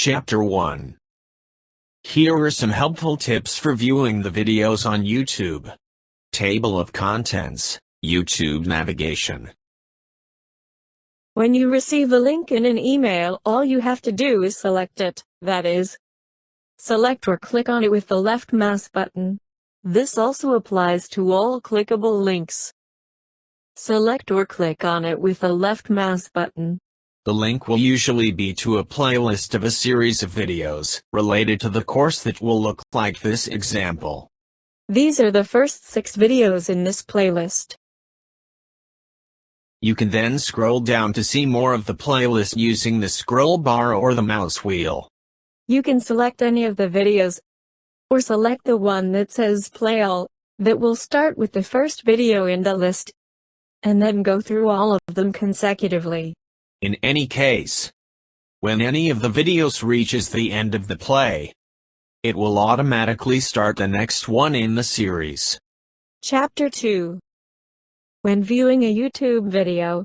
Chapter 1. Here are some helpful tips for viewing the videos on YouTube. Table of Contents, YouTube navigation. When you receive a link in an email, all you have to do is select it, that is, select or click on it with the left mouse button. This also applies to all clickable links. Select or click on it with the left mouse button. The link will usually be to a playlist of a series of videos related to the course that will look like this example. These are the first 6 videos in this playlist. You can then scroll down to see more of the playlist using the scroll bar or the mouse wheel. You can select any of the videos, or select the one that says Play All, that will start with the first video in the list, and then go through all of them consecutively. In any case, when any of the videos reaches the end of the play, it will automatically start the next one in the series. Chapter 2. When viewing a YouTube video,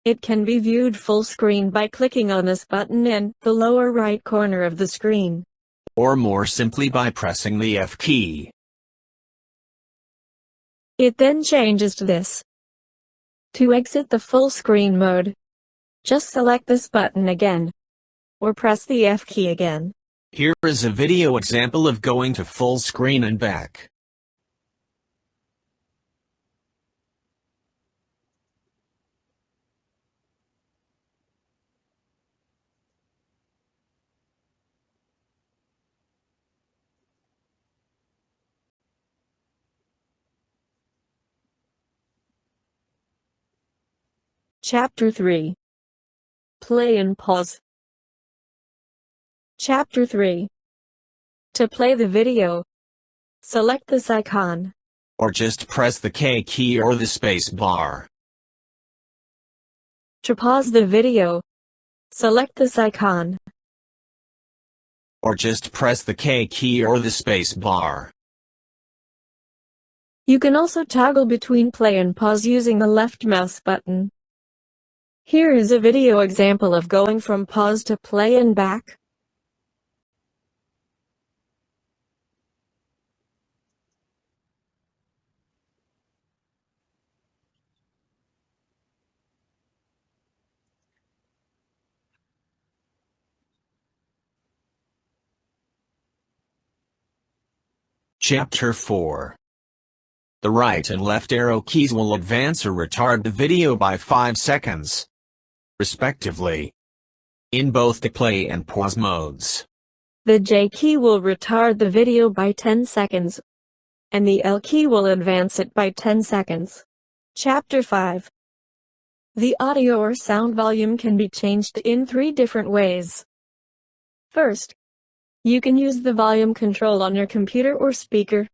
it can be viewed full screen by clicking on this button in the lower right corner of the screen. Or more simply by pressing the F key. It then changes to this. To exit the full screen mode, just select this button again, or press the F key again. Here is a video example of going to full screen and back. Chapter 3. Play and pause. Chapter 3. To play the video, select this icon. Or just press the K key or the space bar. To pause the video, select this icon. Or just press the K key or the space bar. You can also toggle between play and pause using the left mouse button. Here is a video example of going from pause to play and back. Chapter 4. The right and left arrow keys will advance or retard the video by 5 seconds, respectively, in both the play and pause modes. The J key will retard the video by 10 seconds, and the L key will advance it by 10 seconds. Chapter 5. The audio or sound volume can be changed in 3 different ways. First, you can use the volume control on your computer or speaker.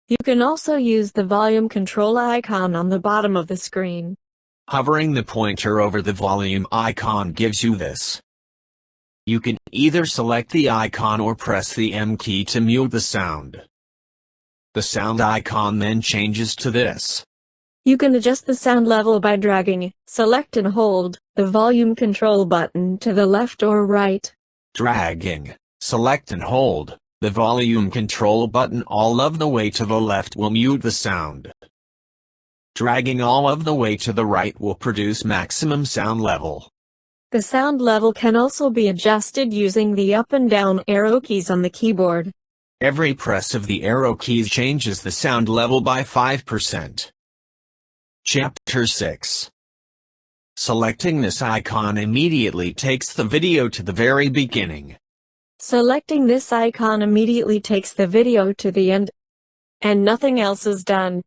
You can also use the volume control icon on the bottom of the screen. Hovering the pointer over the volume icon gives you this. You can either select the icon or press the M key to mute the sound. The sound icon then changes to this. You can adjust the sound level by dragging, select and hold the volume control button to the left or right. Dragging, select and hold the volume control button all of the way to the left will mute the sound. Dragging all of the way to the right will produce maximum sound level. The sound level can also be adjusted using the up and down arrow keys on the keyboard. Every press of the arrow keys changes the sound level by 5%. Chapter 6. Selecting this icon immediately takes the video to the very beginning. Selecting this icon immediately takes the video to the end, and nothing else is done.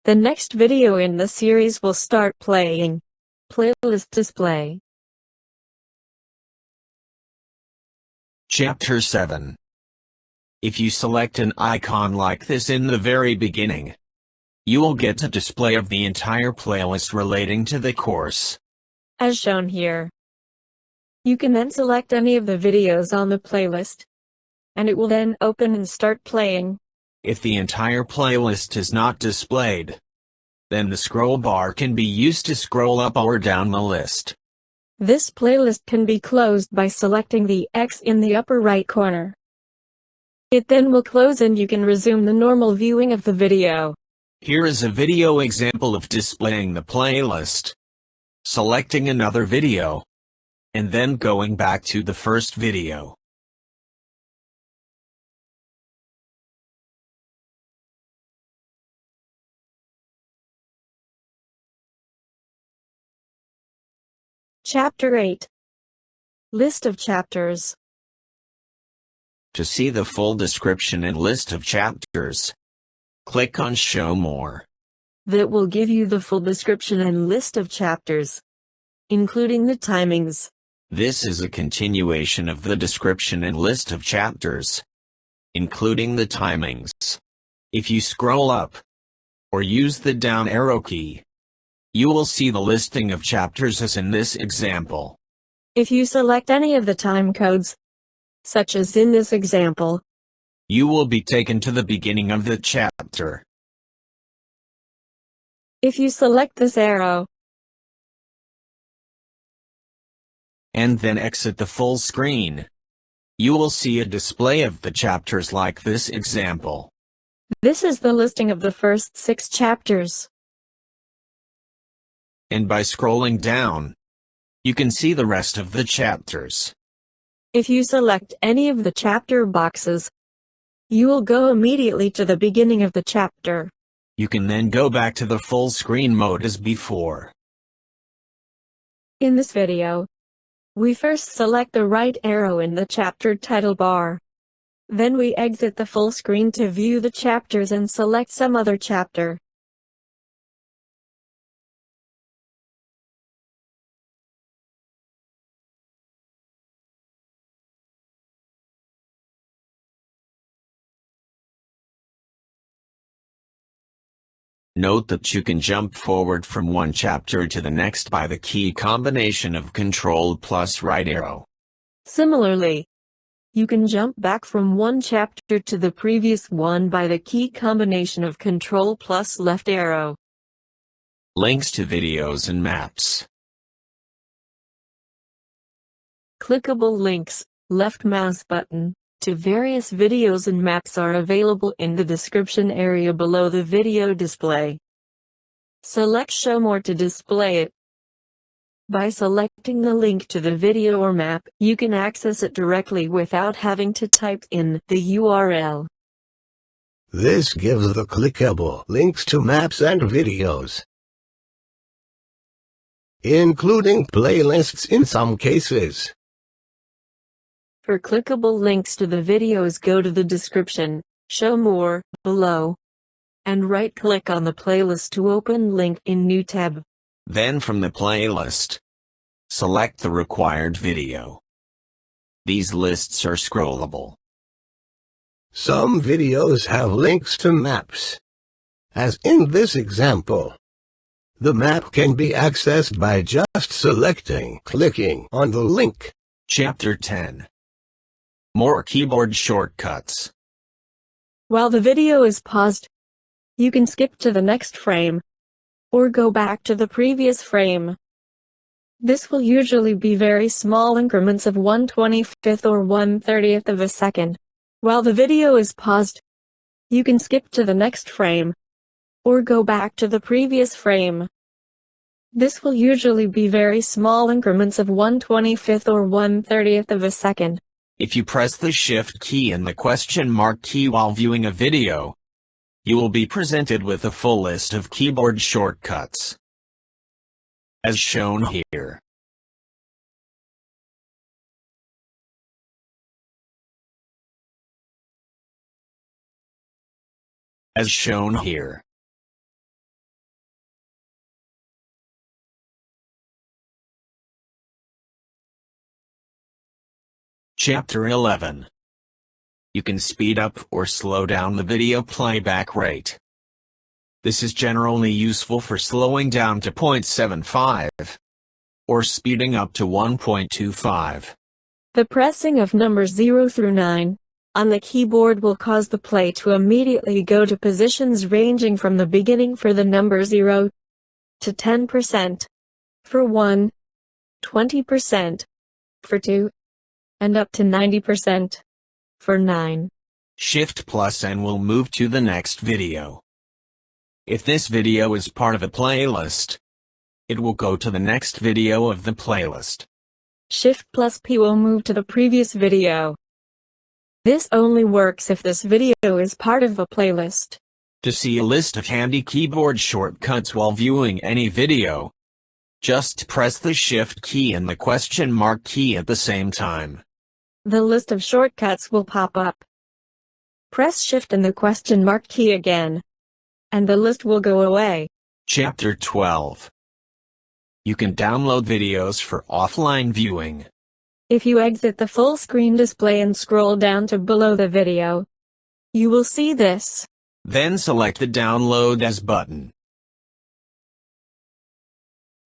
The next video in the series will start playing. Playlist display. Chapter 7. If you select an icon like this in the very beginning, you will get a display of the entire playlist relating to the course, as shown here. You can then select any of the videos on the playlist, and it will then open and start playing. If the entire playlist is not displayed, then the scroll bar can be used to scroll up or down the list. This playlist can be closed by selecting the X in the upper right corner. It then will close and you can resume the normal viewing of the video. Here is a video example of displaying the playlist. Selecting another video, and then going back to the first video. Chapter 8. List of chapters. To see the full description and list of chapters, click on Show More. That will give you the full description and list of chapters, including the timings. This is a continuation of the description and list of chapters, including the timings. If you scroll up, or use the down arrow key, you will see the listing of chapters as in this example. If you select any of the time codes, such as in this example, you will be taken to the beginning of the chapter. If you select this arrow, and then exit the full screen, you will see a display of the chapters like this example. This is the listing of the first 6 chapters. And by scrolling down, you can see the rest of the chapters. If you select any of the chapter boxes, you will go immediately to the beginning of the chapter. You can then go back to the full screen mode as before. In this video, we first select the right arrow in the chapter title bar. Then we exit the full screen to view the chapters and select some other chapter. Note that you can jump forward from one chapter to the next by the key combination of Ctrl plus right arrow. Similarly, you can jump back from one chapter to the previous one by the key combination of Ctrl plus left arrow. Links to videos and maps. Clickable links, left mouse button, to various videos and maps are available in the description area below the video display. Select Show More to display it. By selecting the link to the video or map, you can access it directly without having to type in the URL. This gives the clickable links to maps and videos, including playlists in some cases. For clickable links to the videos, go to the description, Show More, below, and right-click on the playlist to open link in new tab. Then from the playlist, select the required video. These lists are scrollable. Some videos have links to maps. As in this example, the map can be accessed by just clicking on the link. Chapter 10. More keyboard shortcuts. While the video is paused, you can skip to the next frame, or go back to the previous frame. This will usually be very small increments of 1/25th or 1/30th of a second. While the video is paused, you can skip to the next frame, or go back to the previous frame. This will usually be very small increments of 1/25th or 1/30th of a second. If you press the Shift key and the question mark key while viewing a video, you will be presented with a full list of keyboard shortcuts, as shown here. As shown here. Chapter 11. You can speed up or slow down the video playback rate. This is generally useful for slowing down to 0.75 or speeding up to 1.25. The pressing of numbers 0 through 9 on the keyboard will cause the play to immediately go to positions ranging from the beginning for the number 0 to 10%, for 1 20% for 2, and up to 90% for 9. Shift plus N will move to the next video. If this video is part of a playlist, it will go to the next video of the playlist. Shift plus P will move to the previous video. This only works if this video is part of a playlist. To see a list of handy keyboard shortcuts while viewing any video, just press the Shift key and the question mark key at the same time. The list of shortcuts will pop up. Press Shift and the question mark key again, and the list will go away. Chapter 12. You can download videos for offline viewing. If you exit the full screen display and scroll down to below the video, you will see this. Then select the Download As button.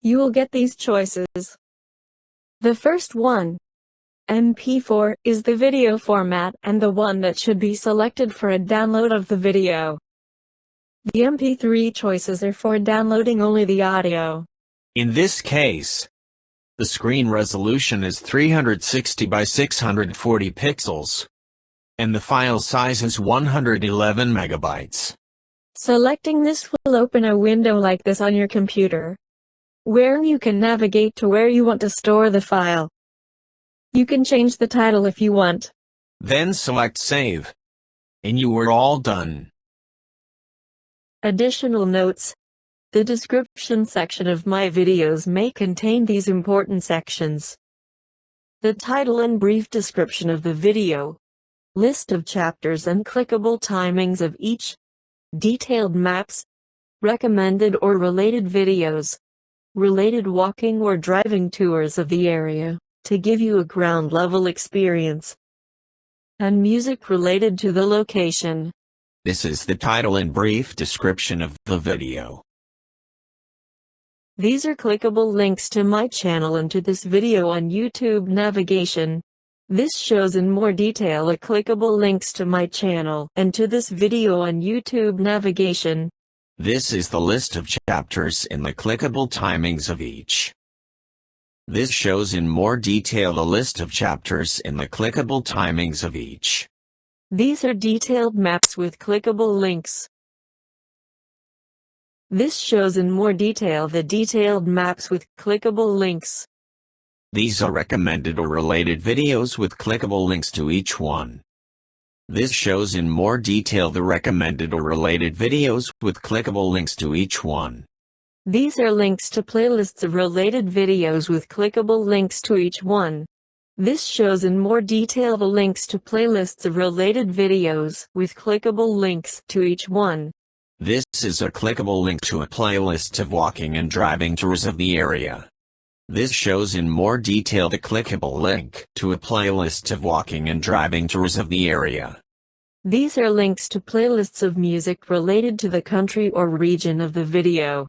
You will get these choices. The first one, MP4, is the video format and the one that should be selected for a download of the video. The MP3 choices are for downloading only the audio. In this case, the screen resolution is 360 by 640 pixels, and the file size is 111 megabytes. Selecting this will open a window like this on your computer, where you can navigate to where you want to store the file. You can change the title if you want. Then select Save, and you are all done. Additional notes. The description section of my videos may contain these important sections: the title and brief description of the video, list of chapters and clickable timings of each, detailed maps, recommended or related videos, related walking or driving tours of the area, to give you a ground-level experience, and music related to the location. This is the title and brief description of the video. These are clickable links to my channel and to this video on YouTube navigation. This shows in more detail the clickable links to my channel and to this video on YouTube navigation. This is the list of chapters in the clickable timings of each. This shows in more detail the list of chapters in the clickable timings of each. These are detailed maps with clickable links. This shows in more detail the detailed maps with clickable links. These are recommended or related videos with clickable links to each one. This shows in more detail the recommended or related videos with clickable links to each one. These are links to playlists of related videos with clickable links to each one. This shows in more detail the links to playlists of related videos with clickable links to each one. This is a clickable link to a playlist of walking and driving tours of the area. This shows in more detail the clickable link to a playlist of walking and driving tours of the area. These are links to playlists of music related to the country or region of the video.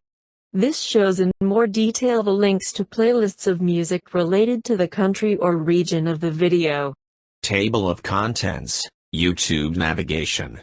This shows in more detail the links to playlists of music related to the country or region of the video. Table of contents, YouTube navigation.